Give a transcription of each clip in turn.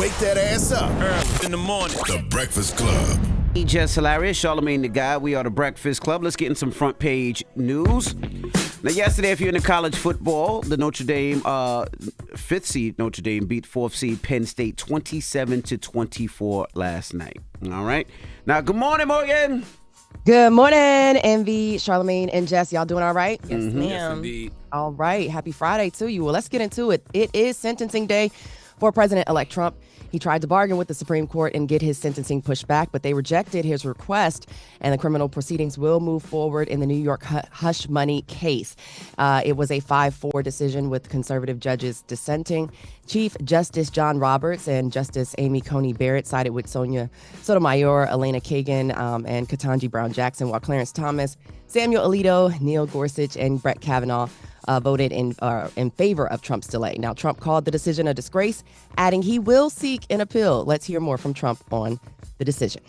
Wake that ass up. Early in the morning. The Breakfast Club. Jess Hilarious, Charlamagne the guy. We are the Breakfast Club. Let's get in some front page news. Now, yesterday, if you're into college football, the Notre Dame, 5th seed Notre Dame beat 4th seed Penn State 27-24 last night. All right. Now, good morning, Morgan. Good morning, Envy, Charlamagne, and Jess. Y'all doing all right? Yes, ma'am. Yes, indeed. All right. Happy Friday to you. Well, let's get into it. It is sentencing day for President-elect Trump. He tried to bargain with the Supreme Court and get his sentencing pushed back, but they rejected his request, and the criminal proceedings will move forward in the New York hush money case. It was a 5-4 decision with conservative judges dissenting. Chief Justice John Roberts and Justice Amy Coney Barrett sided with Sonia Sotomayor, Elena Kagan, and Ketanji Brown Jackson, while Clarence Thomas, Samuel Alito, Neil Gorsuch, and Brett Kavanaugh voted in favor of Trump's delay. Now, Trump called the decision a disgrace, adding he will seek an appeal. Let's hear more from Trump on the decision.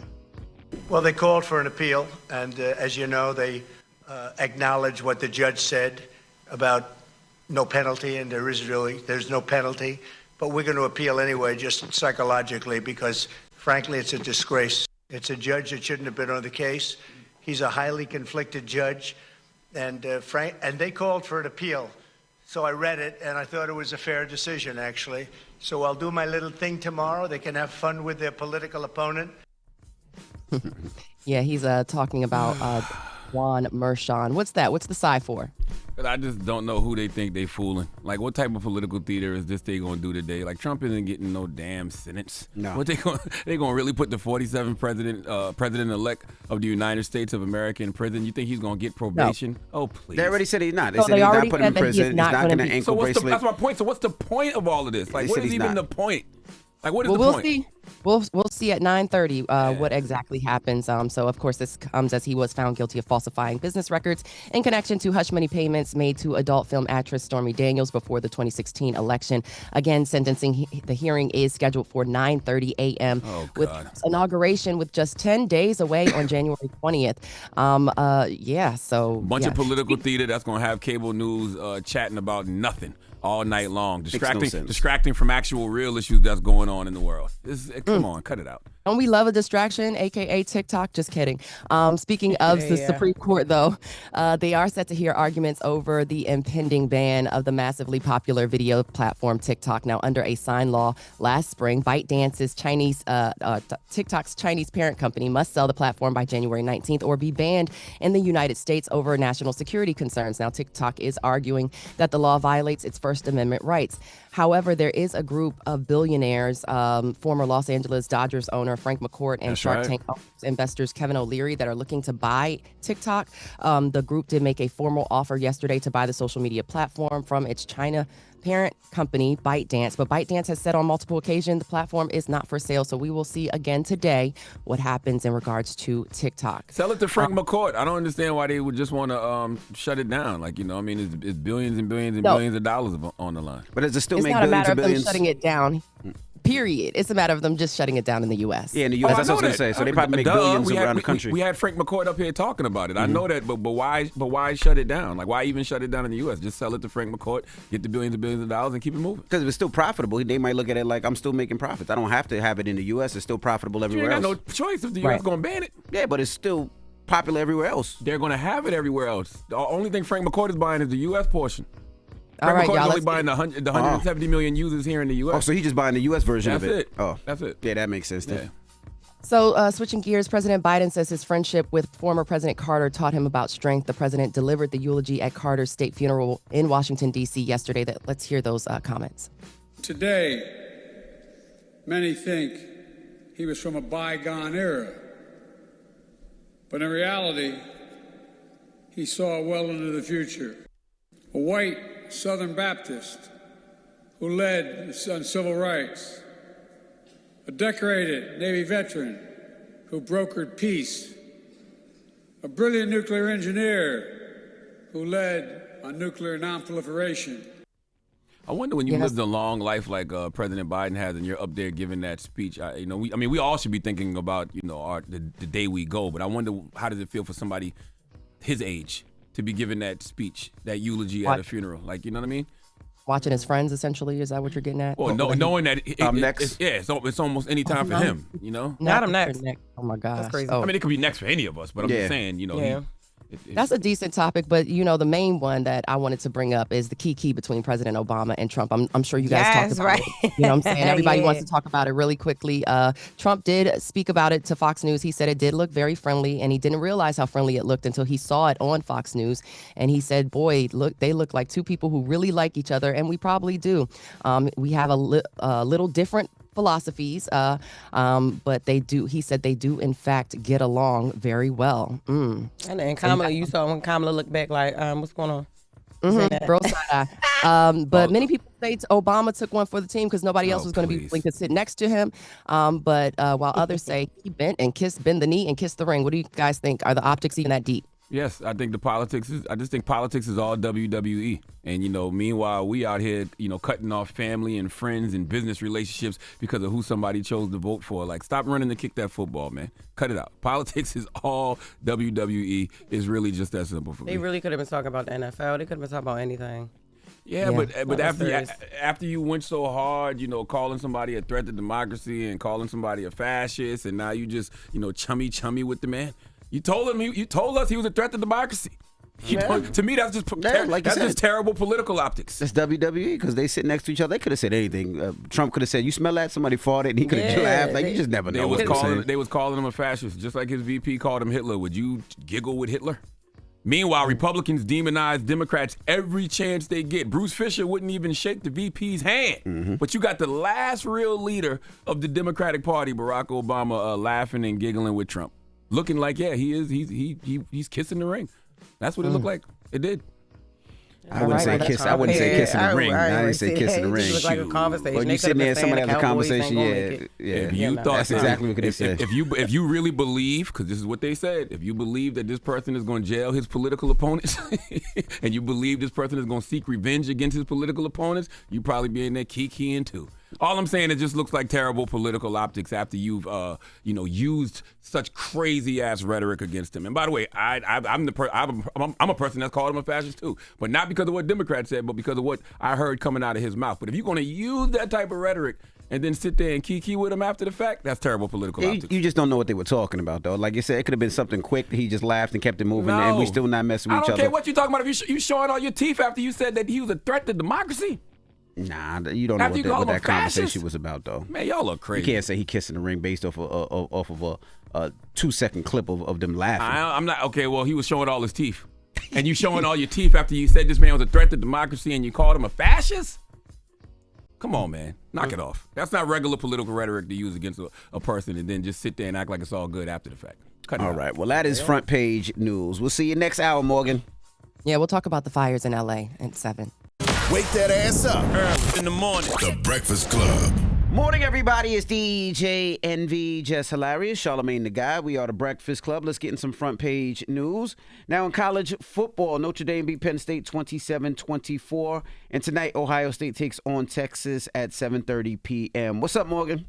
Well, they called for an appeal, and as you know, they acknowledged what the judge said about no penalty, and there's no penalty. But we're going to appeal anyway, just psychologically, because, frankly, it's a disgrace. It's a judge that shouldn't have been on the case. He's a highly conflicted judge. And they called for an appeal. So I read it, and I thought it was a fair decision, actually. So I'll do my little thing tomorrow. They can have fun with their political opponent. Yeah, he's talking about Juan Merchan. What's that? What's the sigh for? I just don't know who they think they fooling. Like, what type of political theater is this they gonna do today? Like, Trump isn't getting no damn sentence. No. What they gonna really put the 47th president-elect of the United States of America in prison? You think he's gonna get probation? No. Oh, please. They already said he's not. They So said they he's not already put him in said that he's prison. He's not not gonna going to be- ankle bracelet. That's my point. So what's the point of all of this? Like, They what said is he's even not. the point? Like, what is Well, the we'll point? see. We'll see at 9:30 what exactly happens. So, of course, this comes as he was found guilty of falsifying business records in connection to hush money payments made to adult film actress Stormy Daniels before the 2016 election. Again, the hearing is scheduled for 9:30 a.m. with inauguration with just 10 days away on January 20th. So Bunch of political theater that's gonna have cable news chatting about nothing all night long, distracting from actual real issues that's going on in the world. Come on, cut it out. Don't we love a distraction, aka TikTok? Just kidding. Speaking of the Supreme Court, though, they are set to hear arguments over the impending ban of the massively popular video platform TikTok. Now, under a signed law last spring, ByteDance's TikTok's Chinese parent company must sell the platform by January 19th or be banned in the United States over national security concerns. Now, TikTok is arguing that the law violates its First Amendment rights. However, there is a group of billionaires, former Los Angeles Dodgers owner Frank McCourt and Shark Tank investors Kevin O'Leary, that are looking to buy TikTok. The group did make a formal offer yesterday to buy the social media platform from its China parent company, ByteDance. But ByteDance has said on multiple occasions the platform is not for sale. So we will see again today what happens in regards to TikTok. Sell it to Frank McCourt. I don't understand why they would just want to shut it down. Like, it's billions and billions and billions of dollars on the line. But does it still It's make not a billions matter of of them billions? shutting it down. Period. It's a matter of them just shutting it down in the U.S. Yeah, in the U.S. That's what I was going to say. So they probably make billions around the country. We had Frank McCourt up here talking about it. I know that, but why shut it down? Like, why even shut it down in the U.S.? Just sell it to Frank McCourt, get the billions and billions of dollars, and keep it moving. Because if it's still profitable, they might look at it like, I'm still making profits. I don't have to have it in the U.S. It's still profitable everywhere else. You ain't got no choice if the U.S. going to ban it. Yeah, but it's still popular everywhere else. They're going to have it everywhere else. The only thing Frank McCourt is buying is the U.S. portion. All right, McCourt's y'all. only buying the 170 million users here in the U.S. Oh, so he's just buying the U.S. version of it. Oh, that's it. Yeah, that makes sense. Yeah. So switching gears, President Biden says his friendship with former President Carter taught him about strength. The president delivered the eulogy at Carter's state funeral in Washington, D.C. yesterday. Let's hear those comments. Today, many think he was from a bygone era. But in reality, he saw well into the future. A white Southern Baptist who led on civil rights, a decorated Navy veteran who brokered peace, a brilliant nuclear engineer who led on nuclear nonproliferation. I wonder when you lived a long life like President Biden has, and you're up there giving that speech. We all should be thinking about the day we go. But I wonder, how does it feel for somebody his age to be giving that speech, that eulogy at a funeral? Like, you know what I mean? Watching his friends, essentially, is that what you're getting at? Well, knowing that next. it's almost any time for him, you know? Not him next. Oh, my gosh. That's crazy. Oh. I mean, it could be next for any of us, but I'm just saying, you know, Yeah. That's a decent topic, but the main one that I wanted to bring up is the key between President Obama and Trump. I'm sure you guys talked about it. You know what I'm saying? Everybody wants to talk about it really quickly. Trump did speak about it to Fox News. He said it did look very friendly, and he didn't realize how friendly it looked until he saw it on Fox News. And he said, boy, look, they look like two people who really like each other, and we probably do. We have a little different philosophies, but they do. He said they do, in fact, get along very well. And then Kamala, you saw when Kamala looked back like, what's going on? Bro side eye. But many people say Obama took one for the team because nobody else was going to be willing to sit next to him. But while others say he bent the knee and kissed the ring. What do you guys think? Are the optics even that deep? Yes, I think I just think politics is all WWE. And, meanwhile, we out here, cutting off family and friends and business relationships because of who somebody chose to vote for. Like, stop running to kick that football, man. Cut it out. Politics is all WWE. It's really just that simple for me. They really could have been talking about the NFL. They could have been talking about anything. Yeah, but after you went so hard, calling somebody a threat to democracy and calling somebody a fascist, and now you just, chummy with the man. You told us he was a threat to democracy. To me, that's just terrible political optics. That's WWE because they sit next to each other. They could have said anything. Trump could have said, "You smell that?" Somebody farted, and he could have laughed. Like, you just never know. They was calling him a fascist, just like his VP called him Hitler. Would you giggle with Hitler? Meanwhile, Republicans demonize Democrats every chance they get. Bruce Fisher wouldn't even shake the VP's hand. But you got the last real leader of the Democratic Party, Barack Obama, laughing and giggling with Trump. Looking like, he is. He's kissing the ring. That's what it looked like. It did. I wouldn't say kissing the ring. I didn't say kissing the ring. It looked like a conversation. Well, you sitting there, somebody has a conversation. If you thought that's exactly what they said. If you really believe, because this is what they said, if you believe that this person is going to jail his political opponents, and you believe this person is going to seek revenge against his political opponents, you probably be in there kikiing too. All I'm saying, it just looks like terrible political optics after you've, used such crazy ass rhetoric against him. And by the way, I'm a person that's called him a fascist too, but not because of what Democrats said, but because of what I heard coming out of his mouth. But if you're going to use that type of rhetoric and then sit there and kiki with him after the fact, that's terrible political optics. You just don't know what they were talking about, though. Like you said, it could have been something quick. He just laughed and kept it moving, and we still not messing with each other. I don't care what you're talking about. If you showing all your teeth after you said that he was a threat to democracy. Nah, you don't know what that conversation was about, though. Man, y'all look crazy. You can't say he kissing the ring based off of a 2-second clip of them laughing. I'm not okay. Well, he was showing all his teeth, and you showing all your teeth after you said this man was a threat to democracy, and you called him a fascist. Come on, man, knock it off. That's not regular political rhetoric to use against a person, and then just sit there and act like it's all good after the fact. All right. Well, that is front page news. We'll see you next hour, Morgan. Yeah, we'll talk about the fires in LA at 7. Wake that ass up. Early in the morning. The Breakfast Club. Morning, everybody. It's DJ NV, Jess Hilarious, Charlamagne the Guy. We are the Breakfast Club. Let's get in some front page news. Now in college football, Notre Dame beat Penn State 27-24. And tonight, Ohio State takes on Texas at 7:30 p.m. What's up, Morgan?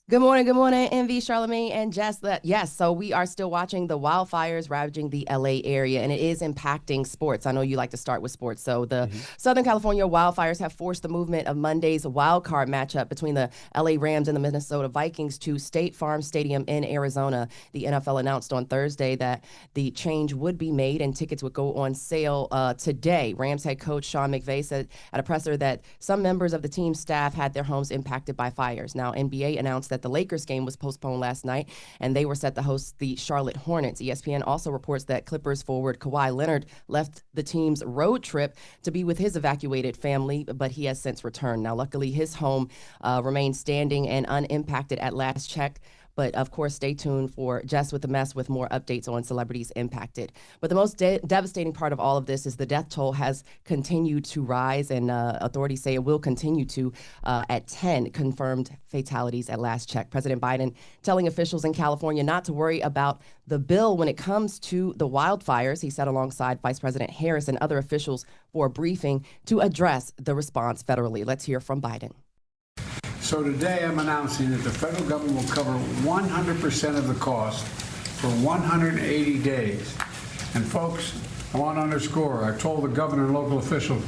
Good morning, Envy, Charlamagne, and Jess. Yes, so we are still watching the wildfires ravaging the LA area, and it is impacting sports. I know you like to start with sports. So the Southern California wildfires have forced the movement of Monday's wild card matchup between the LA Rams and the Minnesota Vikings to State Farm Stadium in Arizona. The NFL announced on Thursday that the change would be made and tickets would go on sale today. Rams head coach Sean McVay said at a presser that some members of the team's staff had their homes impacted by fires. Now, NBA announced that the Lakers game was postponed last night, and they were set to host the Charlotte Hornets. ESPN also reports that Clippers forward Kawhi Leonard left the team's road trip to be with his evacuated family, but he has since returned. Now, luckily, his home remains standing and unimpacted at last check. But, of course, stay tuned for Jess With The Mess with more updates on celebrities impacted. But the most devastating part of all of this is the death toll has continued to rise, and authorities say it will continue to at 10 confirmed fatalities at last check. President Biden telling officials in California not to worry about the bill when it comes to the wildfires. He said alongside Vice President Harris and other officials for a briefing to address the response federally. Let's hear from Biden. So today I'm announcing that the federal government will cover 100% of the cost for 180 days. And folks, I want to underscore, I told the governor and local officials,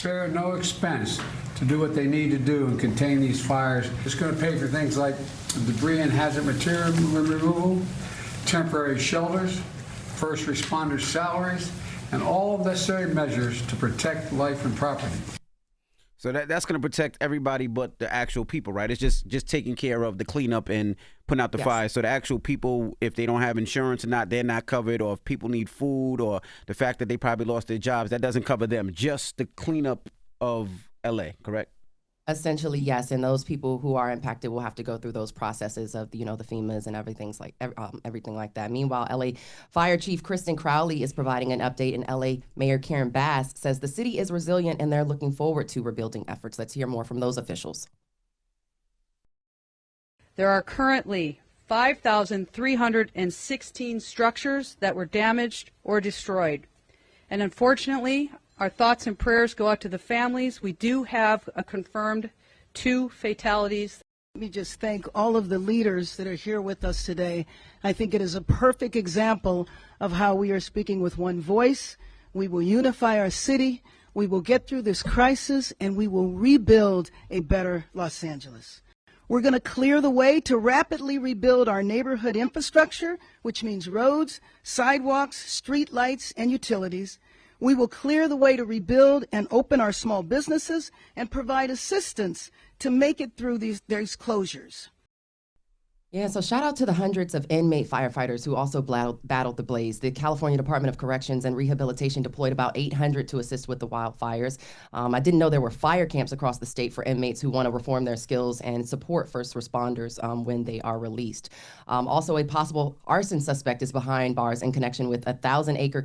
spare no expense to do what they need to do and contain these fires. It's going to pay for things like debris and hazard material removal, temporary shelters, first responders' salaries, and all necessary measures to protect life and property. So that's going to protect everybody but the actual people, right? It's just taking care of the cleanup and putting out the fire. So the actual people, if they don't have insurance or not, they're not covered. Or if people need food, or the fact that they probably lost their jobs, that doesn't cover them. Just the cleanup of LA, correct? Essentially, yes, and those people who are impacted will have to go through those processes of, the FEMAs and everything like that. Meanwhile, LA Fire Chief Kristen Crowley is providing an update, and LA Mayor Karen Bass says the city is resilient and they're looking forward to rebuilding efforts. Let's hear more from those officials. There are currently 5,316 structures that were damaged or destroyed, and unfortunately, our thoughts and prayers go out to the families. We do have a confirmed 2 fatalities. Let me just thank all of the leaders that are here with us today. I think it is a perfect example of how we are speaking with one voice. We will unify our city. We will get through this crisis, and we will rebuild a better Los Angeles. We're going to clear the way to rapidly rebuild our neighborhood infrastructure, which means roads, sidewalks, street lights, and utilities. We will clear the way to rebuild and open our small businesses and provide assistance to make it through these closures. Yeah, so shout out to the hundreds of inmate firefighters who also battled the blaze. The California Department of Corrections and Rehabilitation deployed about 800 to assist with the wildfires. I didn't know there were fire camps across the state for inmates who want to reform their skills and support first responders when they are released. Also, a possible arson suspect is behind bars in connection with a 1,000-acre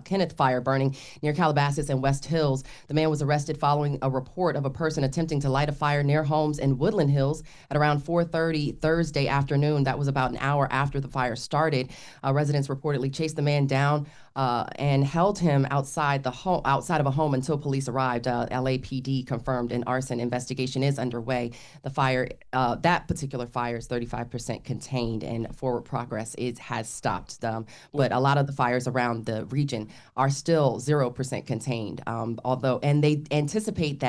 Kenneth fire burning near Calabasas and West Hills. The man was arrested following a report of a person attempting to light a fire near homes in Woodland Hills at around 4:30 Thursday afternoon. That was about an hour after the fire started. Residents reportedly chased the man down and held him outside of a home until police arrived. LAPD confirmed an arson investigation is underway. The fire, that particular fire, is 35% contained, and forward progress has stopped. But a lot of the fires around the region are still 0% contained. And they anticipate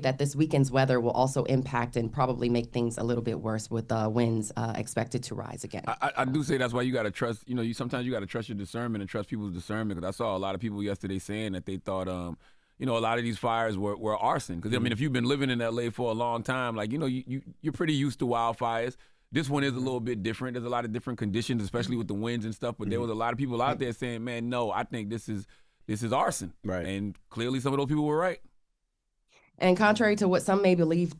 that this weekend's weather will also impact and probably make things a little bit worse, with winds expected to rise again. I do say that's why you got to trust, sometimes you got to trust your discernment and trust people's discernment, because I saw a lot of people yesterday saying that they thought, a lot of these fires were arson. Because, if you've been living in L.A. for a long time, you're pretty used to wildfires. This one is a little bit different. There's a lot of different conditions, especially with the winds and stuff. But there was a lot of people out there saying, man, no, I think this is arson. Right. And clearly some of those people were right. And contrary to what some may believe,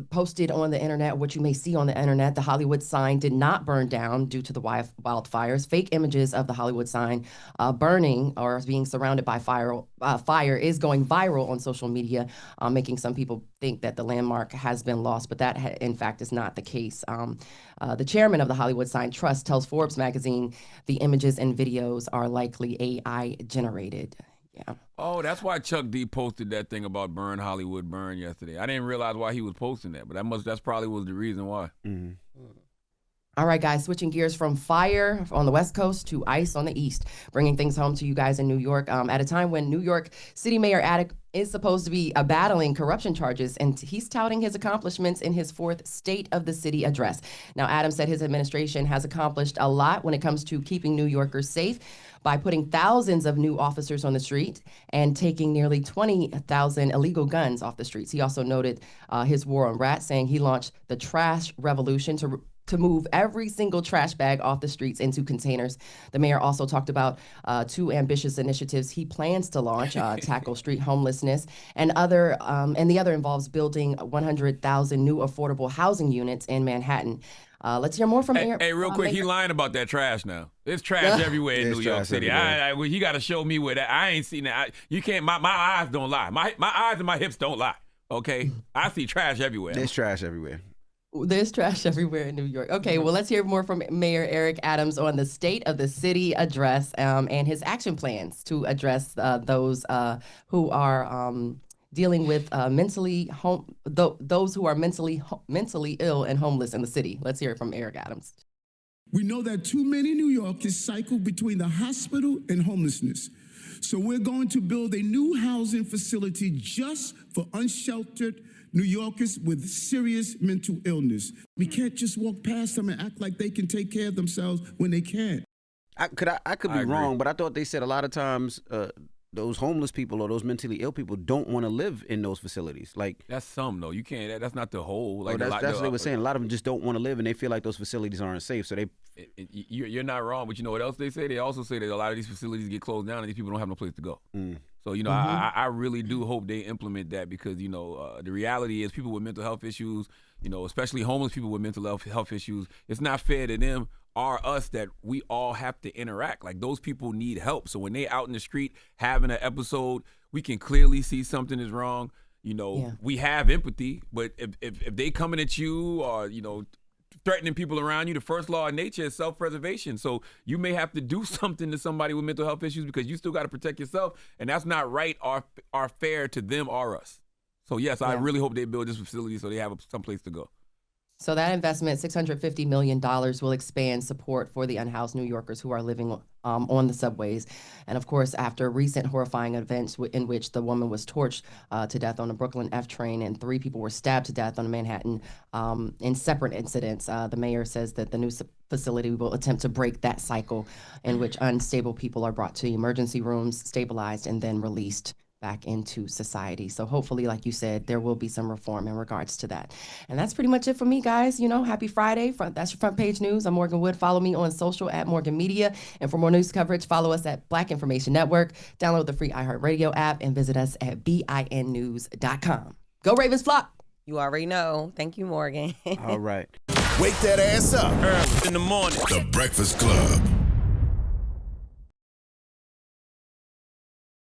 posted on the internet, what you may see on the internet, the Hollywood sign did not burn down due to the wildfires. Fake images of the Hollywood sign burning or being surrounded by fire is going viral on social media, making some people think that the landmark has been lost, but that in fact is not the case. The chairman of the Hollywood Sign Trust tells Forbes magazine the images and videos are likely AI generated. Yeah. Oh, that's why Chuck D posted that thing about burn Hollywood burn yesterday. I didn't realize why he was posting that, but that's probably was the reason why. Mm-hmm. All right, guys, switching gears from fire on the West Coast to ice on the East, bringing things home to you guys in New York at a time when New York City Mayor Adams is supposed to be battling corruption charges, and he's touting his accomplishments in his 4th State of the City address. Now, Adams said his administration has accomplished a lot when it comes to keeping New Yorkers safe by putting thousands of new officers on the street and taking nearly 20,000 illegal guns off the streets. He also noted his war on rats, saying he launched the trash revolution to move every single trash bag off the streets into containers. The mayor also talked about 2 ambitious initiatives he plans to launch, tackle street homelessness, and the other involves building 100,000 new affordable housing units in Manhattan. Let's hear more from Aaron. Hey, real quick, he lying about that trash now. There's trash everywhere in New York City. Well, you got to show me where that. I ain't seen that. You can't. My eyes don't lie. My eyes and my hips don't lie. Okay, I see trash everywhere. There's trash everywhere. There's trash everywhere in New York. Okay, well, let's hear more from Mayor Eric Adams on the State of the City address and his action plans to address those who are dealing with those who are mentally ill and homeless in the city. Let's hear it from Eric Adams. We know that too many New Yorkers cycle between the hospital and homelessness. So we're going to build a new housing facility just for unsheltered New Yorkers with serious mental illness. We can't just walk past them and act like they can take care of themselves when they can't. I could be wrong, but I thought they said a lot of times those homeless people or those mentally ill people don't want to live in those facilities. Like that's some though. You can't. That's not the whole. Like that's what they were saying. A lot of them just don't want to live, and they feel like those facilities aren't safe. So you're not wrong, but you know what else they say? They also say that a lot of these facilities get closed down, and these people don't have no place to go. So you know, I really do hope they implement that because you know the reality is people with mental health issues, you know, especially homeless people with mental health issues, it's not fair to them or us that we all have to interact. Like those people need help. So when they out in the street having an episode, we can clearly see something is wrong. You know, we have empathy, but if they coming at you or, you know, threatening people around you, the first law of nature is self-preservation. So you may have to do something to somebody with mental health issues because you still got to protect yourself. And that's not right or fair to them or us. So yes, I really hope they build this facility so they have some place to go. So that investment, $650 million, will expand support for the unhoused New Yorkers who are living on the subways. And of course, after recent horrifying events in which the woman was torched to death on the Brooklyn F train and 3 people were stabbed to death on Manhattan in separate incidents, the mayor says that the new facility will attempt to break that cycle in which unstable people are brought to emergency rooms, stabilized, and then released back into society. So hopefully, like you said, there will be some reform in regards to that. And that's pretty much it for me, guys. You know, happy Friday. That's your front page news. I'm Morgan Wood. Follow me on social at Morgan Media. And for more news coverage, follow us at Black Information Network. Download the free iHeartRadio app and visit us at BINnews.com. Go Ravens flock. You already know. Thank you, Morgan. All right. Wake that ass up Early in the morning. The Breakfast Club.